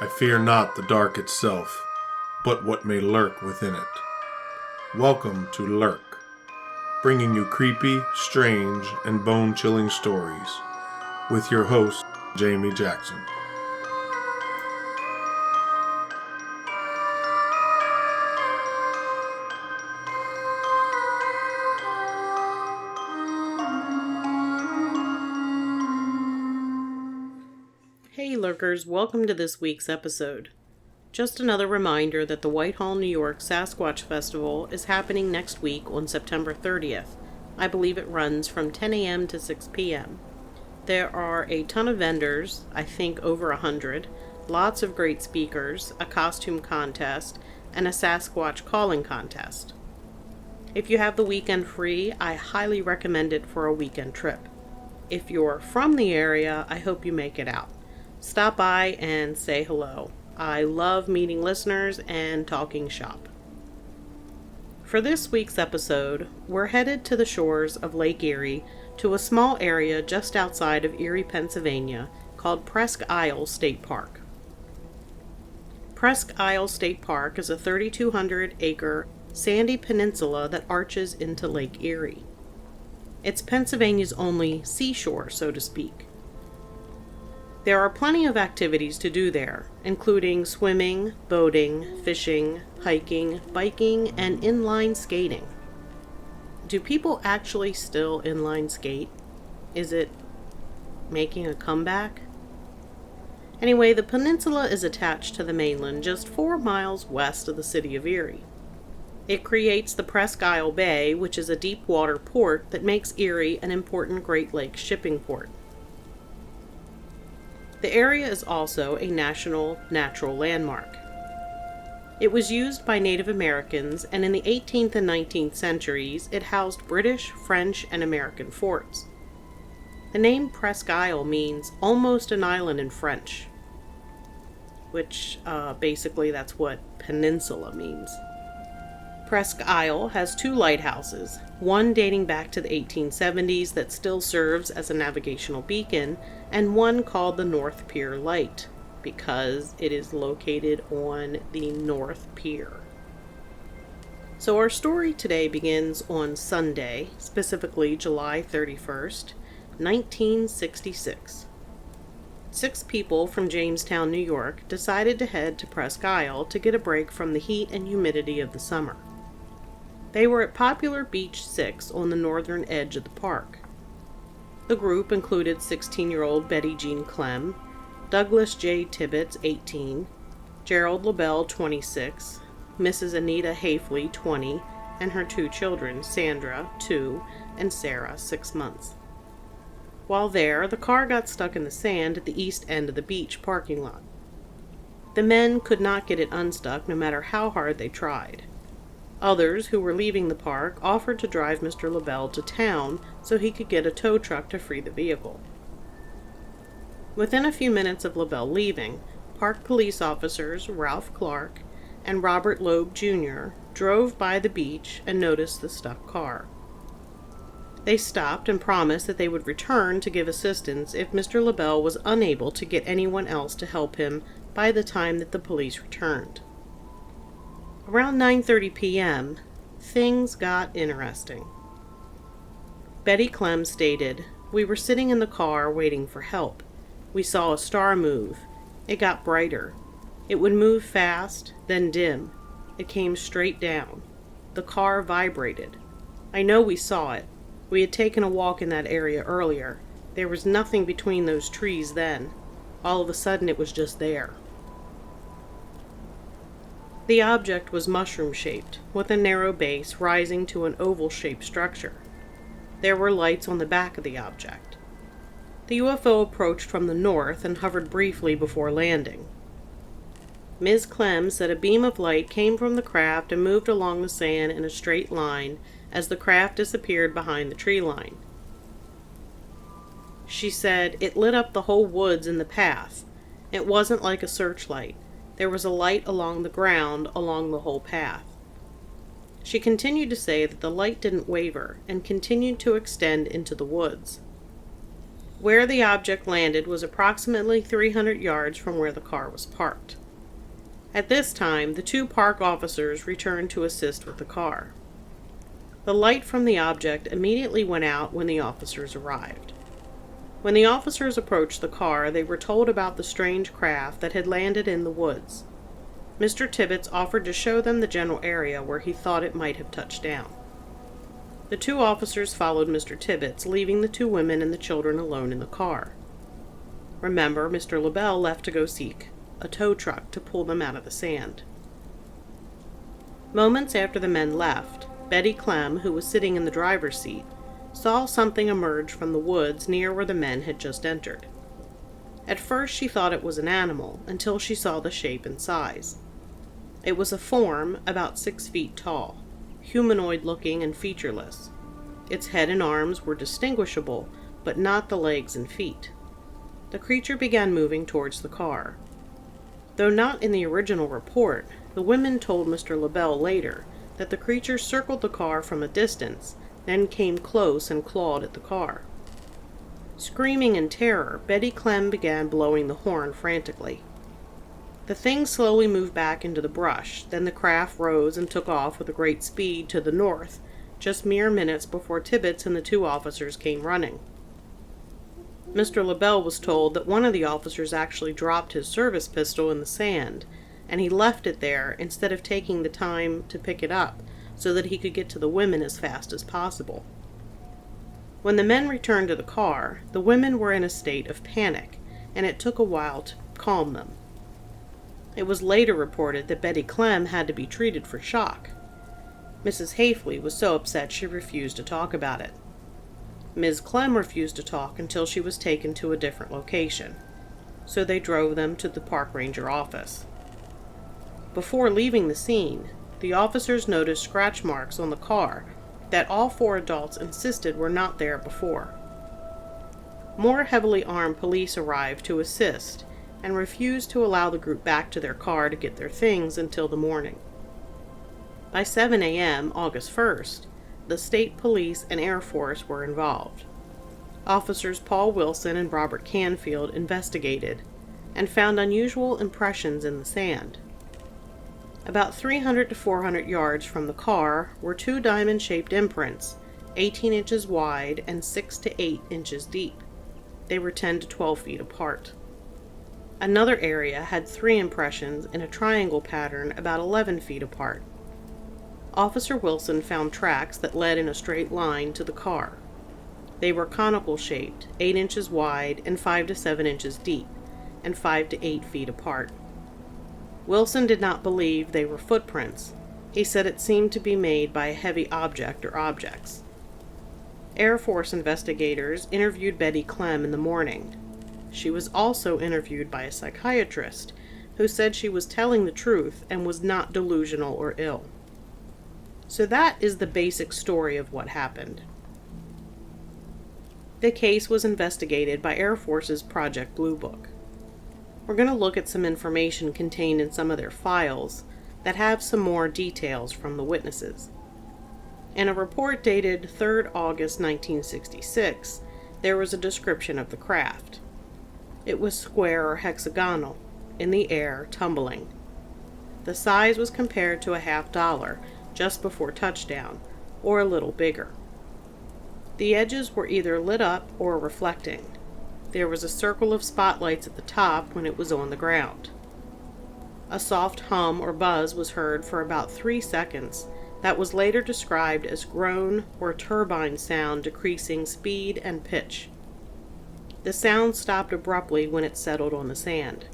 I fear not the dark itself, but what may lurk within it. Welcome to Lurk, bringing you creepy, strange, and bone-chilling stories, with your host, Jamie Jackson. Hey Lurkers, welcome to this week's episode. Just another reminder that the Whitehall, New York Sasquatch Festival is happening next week on September 30th. I believe it runs from 10 a.m. to 6 p.m. There are a ton of vendors, I think over 100, lots of great speakers, a costume contest, and a Sasquatch calling contest. If you have the weekend free, I highly recommend it for a weekend trip. If you're from the area, I hope you make it out. Stop by and say hello. I love meeting listeners and talking shop. For this week's episode, we're headed to the shores of Lake Erie to a small area just outside of Erie, Pennsylvania called Presque Isle State Park. Presque Isle State Park is a 3,200-acre sandy peninsula that arches into Lake Erie. It's Pennsylvania's only seashore, so to speak. There are plenty of activities to do there, including swimming, boating, fishing, hiking, biking, and inline skating. Do people actually still inline skate? Is it making a comeback? Anyway, the peninsula is attached to the mainland just 4 miles west of the city of Erie. It creates the Presque Isle Bay, which is a deep water port that makes Erie an important Great Lakes shipping port. The area is also a national natural landmark. It was used by Native Americans, and in the 18th and 19th centuries, it housed British, French, and American forts. The name Presque Isle means almost an island in French, which basically that's what peninsula means. Presque Isle has 2 lighthouses, one dating back to the 1870s that still serves as a navigational beacon, and one called the North Pier Light, because it is located on the North Pier. So our story today begins on Sunday, specifically July 31st, 1966. 6 people from Jamestown, New York, decided to head to Presque Isle to get a break from the heat and humidity of the summer. They were at Popular Beach 6 on the northern edge of the park. The group included 16-year-old Betty Jean Clem, Douglas J. Tibbetts, 18, Gerald LaBelle, 26, Mrs. Anita Hafley, 20, and her 2 children, Sandra, 2, and Sarah, 6 months. While there, the car got stuck in the sand at the east end of the beach parking lot. The men could not get it unstuck no matter how hard they tried. Others who were leaving the park offered to drive Mr. LaBelle to town so he could get a tow truck to free the vehicle. Within a few minutes of LaBelle leaving, park police officers Ralph Clark and Robert Loeb Jr. drove by the beach and noticed the stuck car. They stopped and promised that they would return to give assistance if Mr. LaBelle was unable to get anyone else to help him by the time that the police returned. Around 9:30 p.m., things got interesting. Betty Clem stated, "We were sitting in the car waiting for help. We saw a star move. It got brighter. It would move fast, then dim. It came straight down. The car vibrated. I know we saw it. We had taken a walk in that area earlier. There was nothing between those trees then. All of a sudden it was just there." The object was mushroom-shaped, with a narrow base rising to an oval-shaped structure. There were lights on the back of the object. The UFO approached from the north and hovered briefly before landing. Ms. Clem said a beam of light came from the craft and moved along the sand in a straight line as the craft disappeared behind the tree line. She said it lit up the whole woods in the path. It wasn't like a searchlight. There was a light along the ground along the whole path. She continued to say that the light didn't waver and continued to extend into the woods. Where the object landed was approximately 300 yards from where the car was parked. At this time, the two park officers returned to assist with the car. The light from the object immediately went out when the officers arrived. When the officers approached the car, they were told about the strange craft that had landed in the woods. Mr. Tibbets offered to show them the general area where he thought it might have touched down. The two officers followed Mr. Tibbets, leaving the two women and the children alone in the car. Remember, Mr. LaBelle left to go seek a tow truck to pull them out of the sand. Moments after the men left, Betty Clem, who was sitting in the driver's seat, saw something emerge from the woods near where the men had just entered. At first she thought it was an animal, until she saw the shape and size. It was a form about 6 feet tall, humanoid-looking and featureless. Its head and arms were distinguishable, but not the legs and feet. The creature began moving towards the car. Though not in the original report, the women told Mr. LaBelle later that the creature circled the car from a distance, then came close and clawed at the car. Screaming in terror, Betty Clem began blowing the horn frantically. The thing slowly moved back into the brush, then the craft rose and took off with a great speed to the north, just mere minutes before Tibbets and the two officers came running. Mr. LaBelle was told that one of the officers actually dropped his service pistol in the sand, and he left it there instead of taking the time to pick it up so that he could get to the women as fast as possible. When the men returned to the car, the women were in a state of panic, and it took a while to calm them. It was later reported that Betty Clem had to be treated for shock. Mrs. Hafley was so upset she refused to talk about it. Ms. Clem refused to talk until she was taken to a different location, so they drove them to the park ranger office. Before leaving the scene, the officers noticed scratch marks on the car that all 4 adults insisted were not there before. More heavily armed police arrived to assist and refused to allow the group back to their car to get their things until the morning. By 7 a.m., August 1st, the state police and Air Force were involved. Officers Paul Wilson and Robert Canfield investigated and found unusual impressions in the sand. About 300 to 400 yards from the car were 2 diamond-shaped imprints, 18 inches wide and 6 to 8 inches deep. They were 10 to 12 feet apart. Another area had 3 impressions in a triangle pattern about 11 feet apart. Officer Wilson found tracks that led in a straight line to the car. They were conical-shaped, 8 inches wide and 5 to 7 inches deep, and 5 to 8 feet apart. Wilson did not believe they were footprints. He said it seemed to be made by a heavy object or objects. Air Force investigators interviewed Betty Clem in the morning. She was also interviewed by a psychiatrist who said she was telling the truth and was not delusional or ill. So that is the basic story of what happened. The case was investigated by Air Force's Project Blue Book. We're going to look at some information contained in some of their files that have some more details from the witnesses. In a report dated 3rd August 1966, there was a description of the craft. It was square or hexagonal, in the air, tumbling. The size was compared to a $50 just before touchdown, or a little bigger. The edges were either lit up or reflecting. There was a circle of spotlights at the top when it was on the ground. A soft hum or buzz was heard for about 3 seconds that was later described as groan or turbine sound decreasing speed and pitch. The sound stopped abruptly when it settled on the sand.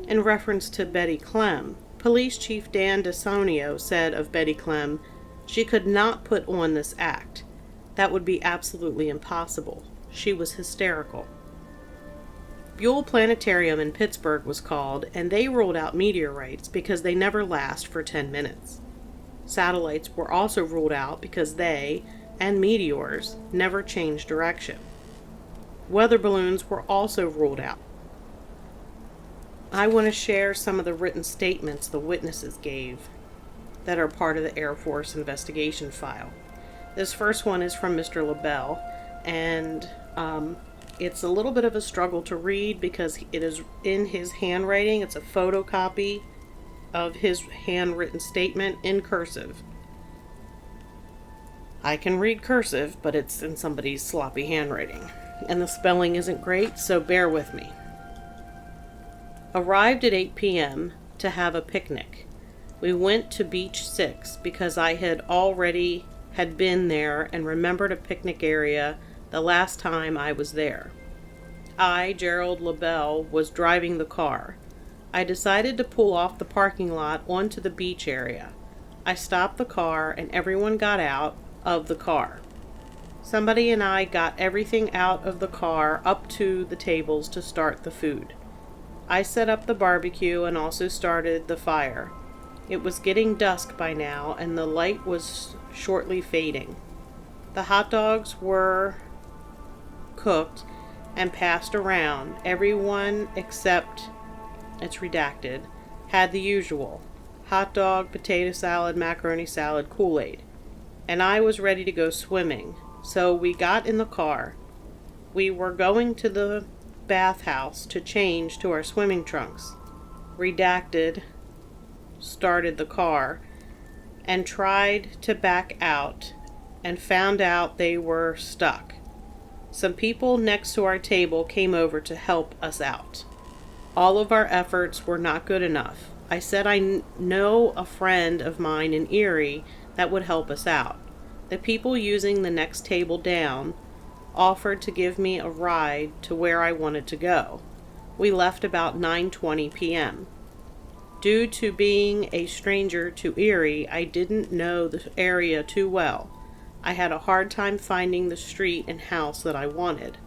In reference to Betty Clem, Police Chief Dan DeSonio said of Betty Clem, "She could not put on this act. That would be absolutely impossible. She was hysterical." Buell Planetarium in Pittsburgh was called, and they ruled out meteorites because they never last for 10 minutes. Satellites were also ruled out because they, and meteors, never change direction. Weather balloons were also ruled out. I want to share some of the written statements the witnesses gave that are part of the Air Force investigation file. This first one is from Mr. LaBelle. and it's a little bit of a struggle to read because it is in his handwriting. It's a photocopy of his handwritten statement in cursive. I can read cursive, but it's in somebody's sloppy handwriting, and the spelling isn't great, so bear with me. Arrived at 8 p.m. to have a picnic. We went to Beach 6 because I had been there and remembered a picnic area the last time I was there. I, Gerald LaBelle, was driving the car. I decided to pull off the parking lot onto the beach area. I stopped the car and everyone got out of the car. Somebody and I got everything out of the car up to the tables to start the food. I set up the barbecue and also started the fire. It was getting dusk by now and the light was shortly fading. The hot dogs were cooked and passed around. Everyone except, it's redacted, had the usual: hot dog, potato salad, macaroni salad, Kool-Aid. And I was ready to go swimming, so we got in the car. We were going to the bathhouse to change to our swimming trunks. Redacted started the car and tried to back out and found out they were stuck. Some people next to our table came over to help us out. All of our efforts were not good enough. I said I know a friend of mine in Erie that would help us out. The people using the next table down offered to give me a ride to where I wanted to go. We left about 9:20 p.m. Due to being a stranger to Erie, I didn't know the area too well. I had a hard time finding the street and house that I wanted.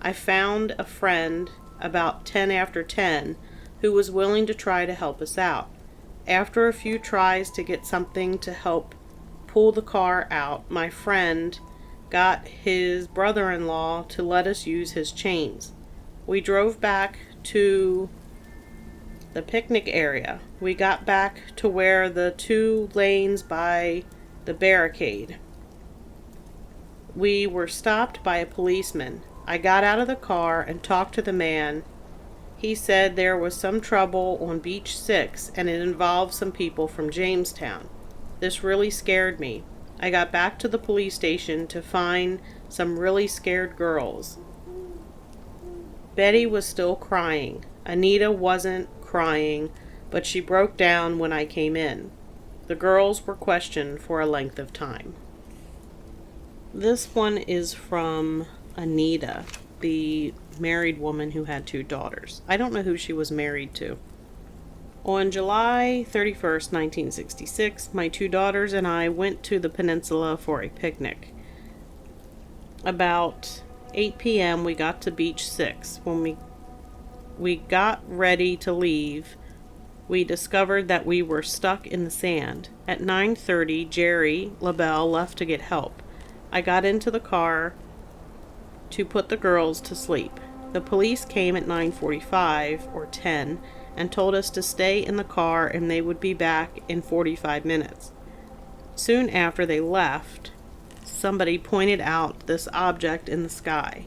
I found a friend about 10 after 10 who was willing to try to help us out. After a few tries to get something to help pull the car out, my friend got his brother-in-law to let us use his chains. We drove back to the picnic area. We got back to where the 2 lanes by the barricade. We were stopped by a policeman. I got out of the car and talked to the man. He said there was some trouble on Beach 6 and it involved some people from Jamestown. This really scared me. I got back to the police station to find some really scared girls. Betty was still crying. Anita wasn't crying, but she broke down when I came in. The girls were questioned for a length of time. This one is from Anita, the married woman who had 2 daughters. I don't know who she was married to. On July 31st, 1966, my 2 daughters and I went to the peninsula for a picnic. About 8 p.m. we got to Beach 6. When we got ready to leave, we discovered that we were stuck in the sand. At 9:30, Jerry LaBelle left to get help. I got into the car to put the girls to sleep. The police came at 9:45 or 10 and told us to stay in the car and they would be back in 45 minutes. Soon after they left, somebody pointed out this object in the sky.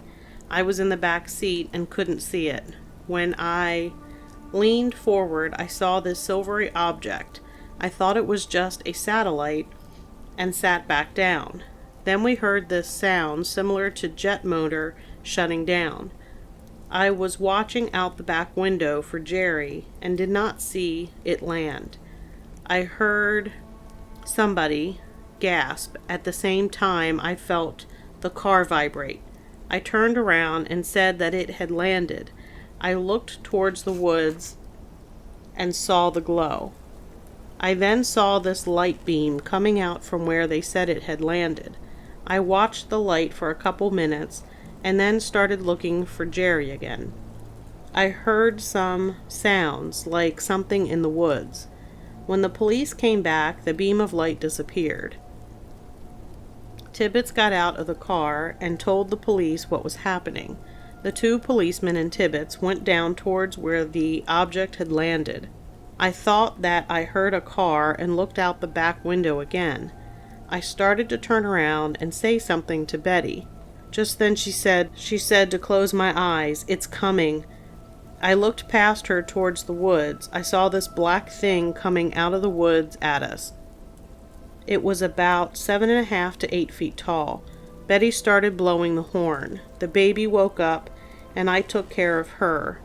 I was in the back seat and couldn't see it. When I leaned forward, I saw this silvery object. I thought it was just a satellite and sat back down. Then we heard this sound similar to jet motor shutting down. I was watching out the back window for Jerry and did not see it land. I heard somebody gasp. At the same time, I felt the car vibrate. I turned around and said that it had landed. I looked towards the woods and saw the glow. I then saw this light beam coming out from where they said it had landed. I watched the light for a couple minutes and then started looking for Jerry again. I heard some sounds like something in the woods. When the police came back, the beam of light disappeared. Tibbetts got out of the car and told the police what was happening. The 2 policemen and Tibbetts went down towards where the object had landed. I thought that I heard a car and looked out the back window again. I started to turn around and say something to Betty. Just then she said to close my eyes. It's coming. I looked past her towards the woods. I saw this black thing coming out of the woods at us. It was about 7.5 to 8 feet tall. Betty started blowing the horn. The baby woke up, and I took care of her.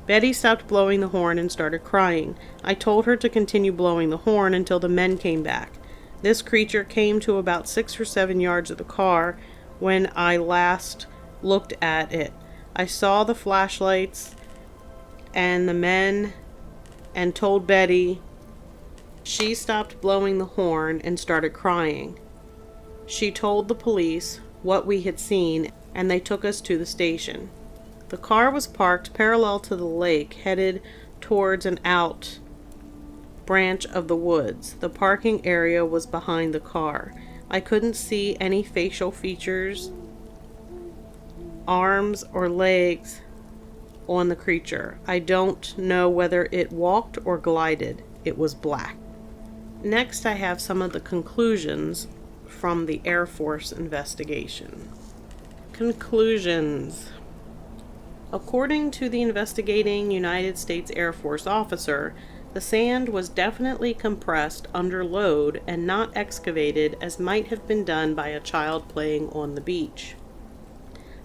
Betty stopped blowing the horn and started crying. I told her to continue blowing the horn until the men came back. This creature came to about 6 or 7 yards of the car when I last looked at it. I saw the flashlights and the men and told Betty. She stopped blowing the horn and started crying. She told the police what we had seen, and they took us to the station. The car was parked parallel to the lake, headed towards an out branch of the woods. The parking area was behind the car. I couldn't see any facial features, arms, or legs on the creature. I don't know whether it walked or glided. It was black. Next, I have some of the conclusions from the Air Force investigation. Conclusions. According to the investigating United States Air Force officer, the sand was definitely compressed under load and not excavated as might have been done by a child playing on the beach.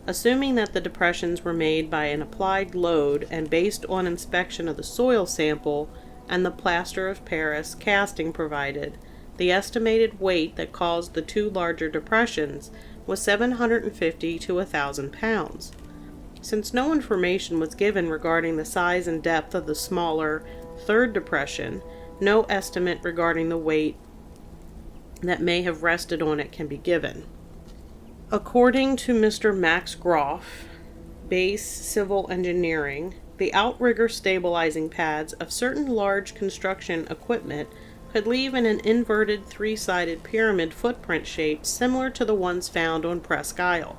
Assuming that the depressions were made by an applied load and based on inspection of the soil sample and the plaster of Paris casting provided, the estimated weight that caused the two larger depressions was 750 to 1,000 pounds. Since no information was given regarding the size and depth of the smaller third depression, no estimate regarding the weight that may have rested on it can be given. According to Mr. Max Groff, Base Civil Engineering, the outrigger stabilizing pads of certain large construction equipment could leave an inverted three-sided pyramid footprint shape similar to the ones found on Presque Isle.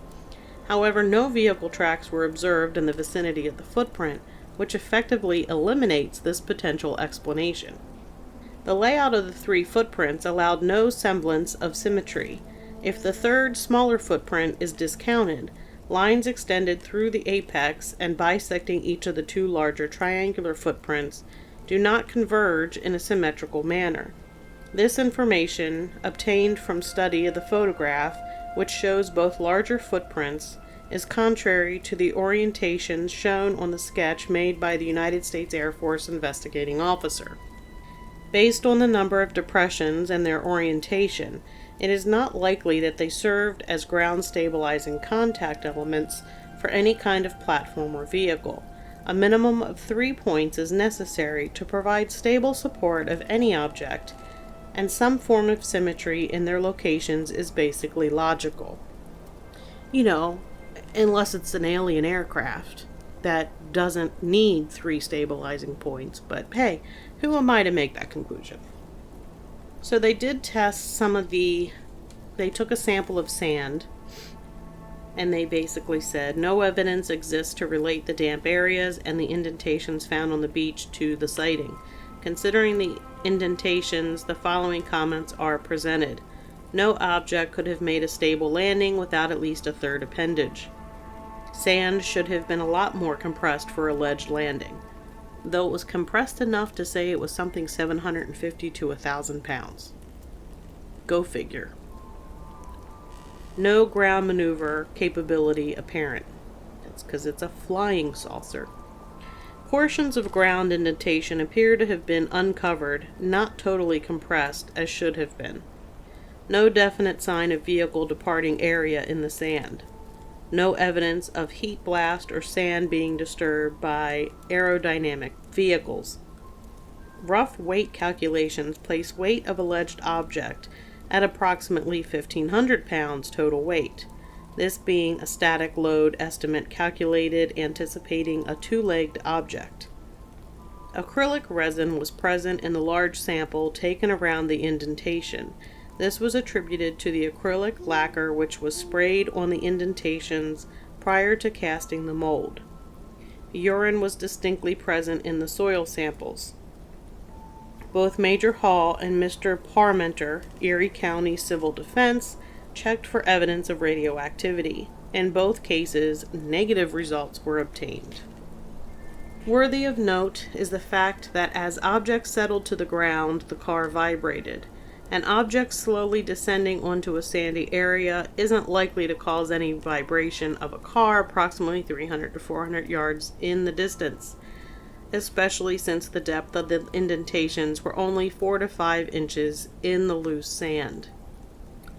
However, no vehicle tracks were observed in the vicinity of the footprint, which effectively eliminates this potential explanation. The layout of the three footprints allowed no semblance of symmetry. If the third, smaller footprint is discounted, lines extended through the apex and bisecting each of the two larger triangular footprints do not converge in a symmetrical manner. This information, obtained from study of the photograph, which shows both larger footprints, is contrary to the orientations shown on the sketch made by the United States Air Force investigating officer. Based on the number of depressions and their orientation, it is not likely that they served as ground stabilizing contact elements for any kind of platform or vehicle. A minimum of 3 points is necessary to provide stable support of any object, and some form of symmetry in their locations is basically logical. Unless it's an alien aircraft that doesn't need 3 stabilizing points, but hey, who am I to make that conclusion? So they did test they took a sample of sand, and they basically said no evidence exists to relate the damp areas and the indentations found on the beach to the sighting. Considering the indentations, the following comments are presented. No object could have made a stable landing without at least a third appendage. Sand should have been a lot more compressed for alleged landing, though it was compressed enough to say it was something 750 to 1,000 pounds. Go figure. No ground maneuver capability apparent. That's because it's a flying saucer. Portions of ground indentation appear to have been uncovered, not totally compressed, as should have been. No definite sign of vehicle departing area in the sand. No evidence of heat blast or sand being disturbed by aerodynamic vehicles. Rough weight calculations place weight of alleged object at approximately 1,500 pounds total weight, this being a static load estimate calculated anticipating a two-legged object. Acrylic resin was present in the large sample taken around the indentation. This was attributed to the acrylic lacquer which was sprayed on the indentations prior to casting the mold. Urine was distinctly present in the soil samples. Both Major Hall and Mr. Parmenter, Erie County Civil Defense, checked for evidence of radioactivity. In both cases, negative results were obtained. Worthy of note is the fact that as objects settled to the ground, the car vibrated. An object slowly descending onto a sandy area isn't likely to cause any vibration of a car approximately 300 to 400 yards in the distance, especially since the depth of the indentations were only 4 to 5 inches in the loose sand.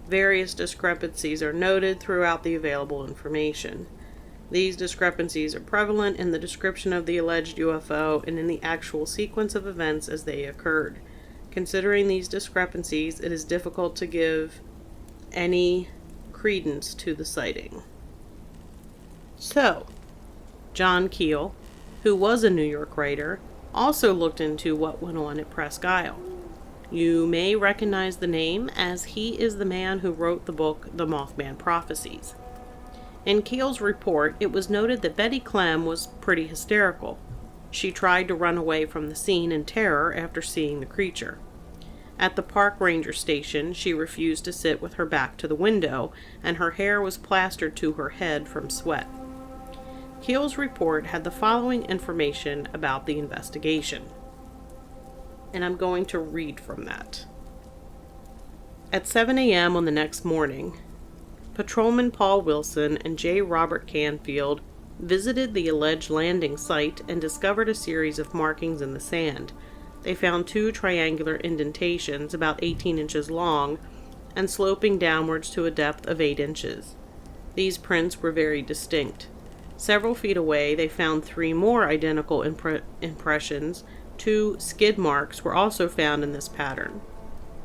Various discrepancies are noted throughout the available information. These discrepancies are prevalent in the description of the alleged UFO and in the actual sequence of events as they occurred. Considering these discrepancies, it is difficult to give any credence to the sighting. So, John Keel, who was a New York writer, also looked into what went on at Presque Isle. You may recognize the name, as he is the man who wrote the book The Mothman Prophecies. In Keel's report, it was noted that Betty Clem was pretty hysterical. She tried to run away from the scene in terror after seeing the creature. At the park ranger station, she refused to sit with her back to the window, and her hair was plastered to her head from sweat. Keel's report had the following information about the investigation, and I'm going to read from that. At 7 a.m. on the next morning, Patrolman Paul Wilson and J. Robert Canfield visited the alleged landing site and discovered a series of markings in the sand. They found 2 triangular indentations about 18 inches long and sloping downwards to a depth of 8 inches. These prints were very distinct. Several feet away, they found 3 more identical impressions. 2 skid marks were also found in this pattern.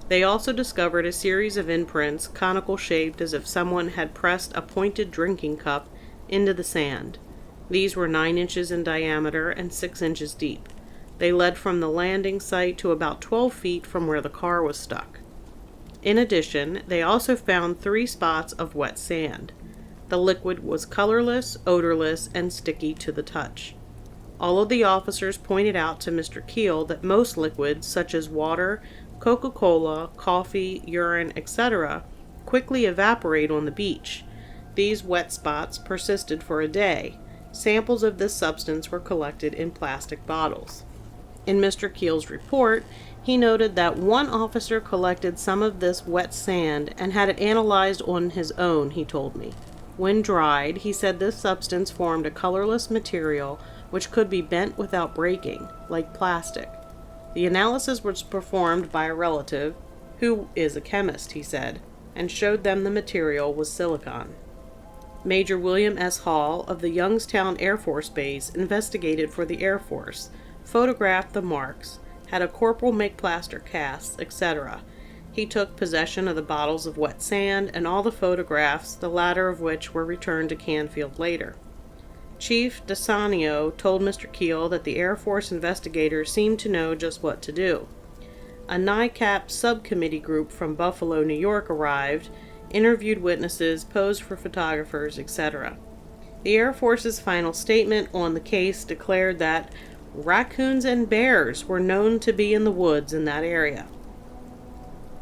They also discovered a series of imprints, conical shaped as if someone had pressed a pointed drinking cup into the sand. These were 9 inches in diameter and 6 inches deep. They led from the landing site to about 12 feet from where the car was stuck. In addition, they also found 3 spots of wet sand. The liquid was colorless, odorless, and sticky to the touch. All of the officers pointed out to Mr. Keel that most liquids, such as water, Coca-Cola, coffee, urine, etc., quickly evaporate on the beach. These wet spots persisted for a day. Samples of this substance were collected in plastic bottles. In Mr. Keel's report, he noted that one officer collected some of this wet sand and had it analyzed on his own, he told me. When dried, he said this substance formed a colorless material which could be bent without breaking, like plastic. The analysis was performed by a relative, who is a chemist, he said, and showed them the material was silicon. Major William S. Hall of the Youngstown Air Force Base investigated for the Air Force, photographed the marks, had a corporal make plaster casts, etc. He took possession of the bottles of wet sand and all the photographs, the latter of which were returned to Canfield later. Chief DeSanio told Mr. Keel that the Air Force investigators seemed to know just what to do. A NICAP subcommittee group from Buffalo, New York arrived, interviewed witnesses, posed for photographers, etc. The Air Force's final statement on the case declared that raccoons and bears were known to be in the woods in that area.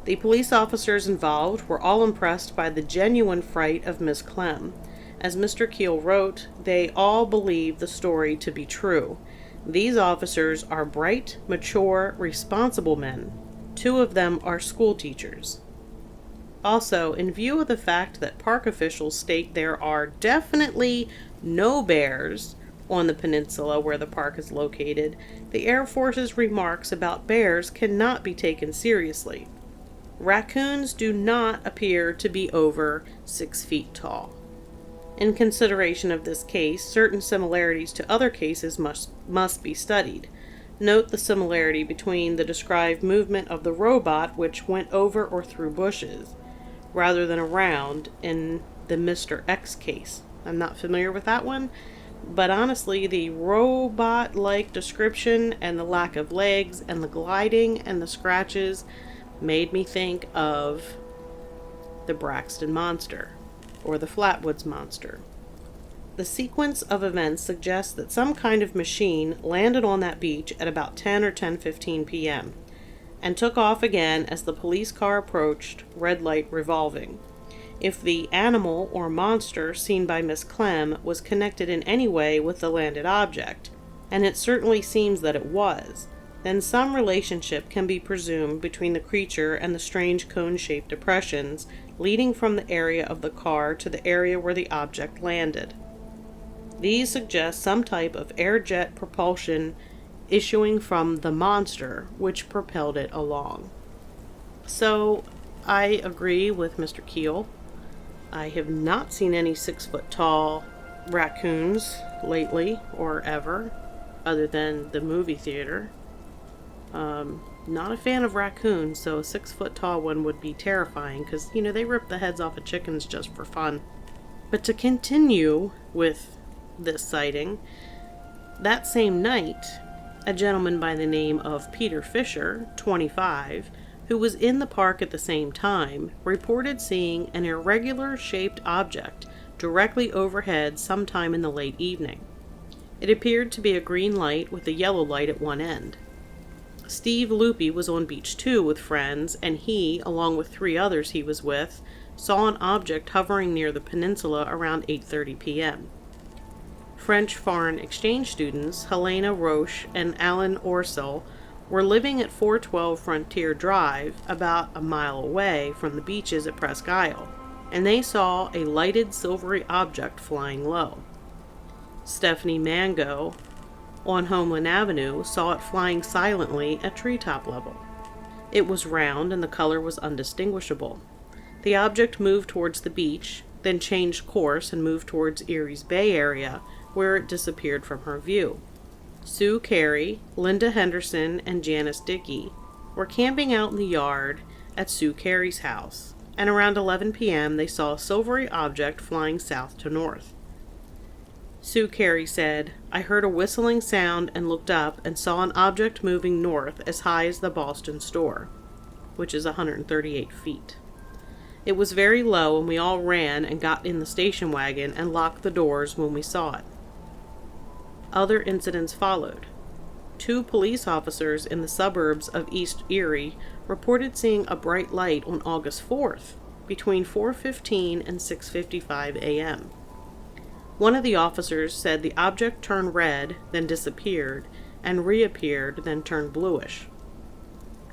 The police officers involved were all impressed by the genuine fright of Miss Clem. As Mr. Keel wrote, they all believe the story to be true. These officers are bright, mature, responsible men. 2 of them are school teachers. Also, in view of the fact that park officials state there are definitely no bears on the peninsula where the park is located, the Air Force's remarks about bears cannot be taken seriously. Raccoons do not appear to be over 6 feet tall. In consideration of this case, certain similarities to other cases must be studied. Note the similarity between the described movement of the robot which went over or through bushes, rather than around in the Mr. X case. I'm not familiar with that one, but honestly, the robot-like description and the lack of legs and the gliding and the scratches made me think of the Braxton Monster, or the Flatwoods Monster. The sequence of events suggests that some kind of machine landed on that beach at about 10 or 10:15 p.m. and took off again as the police car approached, red light revolving. if the animal or monster seen by Miss Clem was connected in any way with the landed object, and it certainly seems that it was, then some relationship can be presumed between the creature and the strange cone-shaped depressions leading from the area of the car to the area where the object landed. These suggest some type of air jet propulsion issuing from the monster which propelled it along. So, I agree with Mr. Keel. I have not seen any 6-foot-tall raccoons lately or ever, other than the movie theater. Not a fan of raccoons, so a 6-foot-tall one would be terrifying because, they rip the heads off of chickens just for fun. But to continue with this sighting, that same night, a gentleman by the name of Peter Fisher, 25, who was in the park at the same time, reported seeing an irregular-shaped object directly overhead sometime in the late evening. It appeared to be a green light with a yellow light at one end. Steve Loopy was on Beach 2 with friends, and he, along with 3 others he was with, saw an object hovering near the peninsula around 8:30 p.m. French foreign exchange students Helena Roche and Alan Orsel were living at 412 Frontier Drive, about a mile away from the beaches at Presque Isle, and they saw a lighted silvery object flying low. Stephanie Mango, on Homeland Avenue, saw it flying silently at treetop level. It was round and the color was undistinguishable. The object moved towards the beach, then changed course and moved towards Erie's Bay area, where it disappeared from her view. Sue Carey, Linda Henderson, and Janice Dickey were camping out in the yard at Sue Carey's house, and around 11 p.m. they saw a silvery object flying south to north. Sue Carey said, "I heard a whistling sound and looked up and saw an object moving north as high as the Boston store," which is 138 feet. It was very low and we all ran and got in the station wagon and locked the doors when we saw it. Other incidents followed. 2 police officers in the suburbs of East Erie reported seeing a bright light on August 4th between 4:15 and 6:55 a.m. One of the officers said the object turned red, then disappeared, and reappeared, then turned bluish.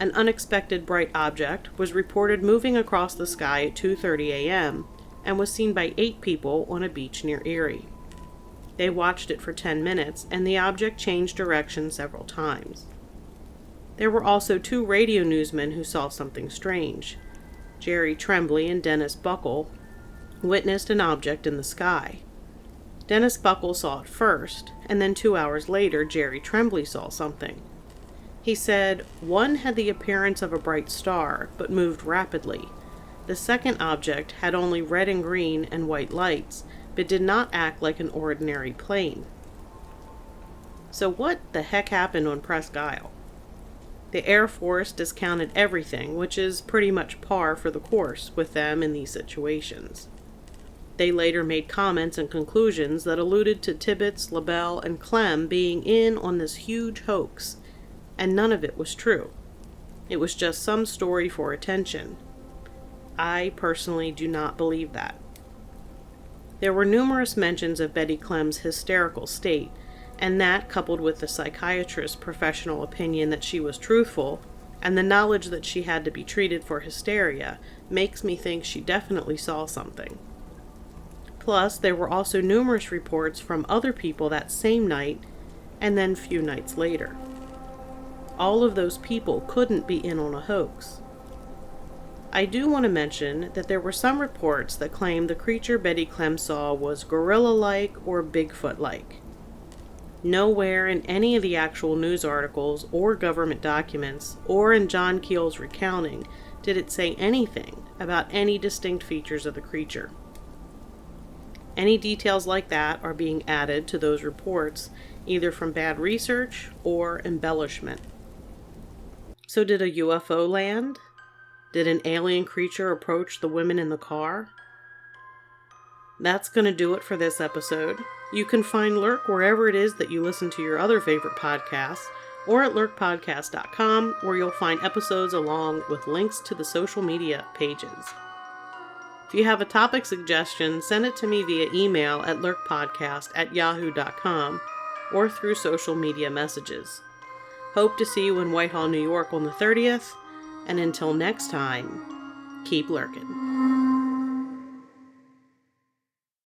An unexpected bright object was reported moving across the sky at 2:30 a.m. and was seen by 8 people on a beach near Erie. They watched it for 10 minutes, and the object changed direction several times. There were also 2 radio newsmen who saw something strange. Jerry Tremblay and Dennis Buckle witnessed an object in the sky. Dennis Buckle saw it first, and then 2 hours later, Jerry Tremblay saw something. He said, one had the appearance of a bright star, but moved rapidly. The second object had only red and green and white lights, but did not act like an ordinary plane. So what the heck happened on Presque Isle? The Air Force discounted everything, which is pretty much par for the course with them in these situations. They later made comments and conclusions that alluded to Tibbets, LaBelle, and Clem being in on this huge hoax, and none of it was true. It was just some story for attention. I personally do not believe that. There were numerous mentions of Betty Clem's hysterical state, and that, coupled with the psychiatrist's professional opinion that she was truthful, and the knowledge that she had to be treated for hysteria, makes me think she definitely saw something. Plus, there were also numerous reports from other people that same night, and then few nights later. All of those people couldn't be in on a hoax. I do want to mention that there were some reports that claimed the creature Betty Clem saw was gorilla-like or Bigfoot-like. Nowhere in any of the actual news articles or government documents or in John Keel's recounting did it say anything about any distinct features of the creature. Any details like that are being added to those reports, either from bad research or embellishment. So did a UFO land? Did an alien creature approach the women in the car? That's going to do it for this episode. You can find Lurk wherever it is that you listen to your other favorite podcasts, or at lurkpodcast.com, where you'll find episodes along with links to the social media pages. If you have a topic suggestion, send it to me via email at lurkpodcast@yahoo.com or through social media messages. Hope to see you in Whitehall, New York on the 30th, and until next time, keep lurking.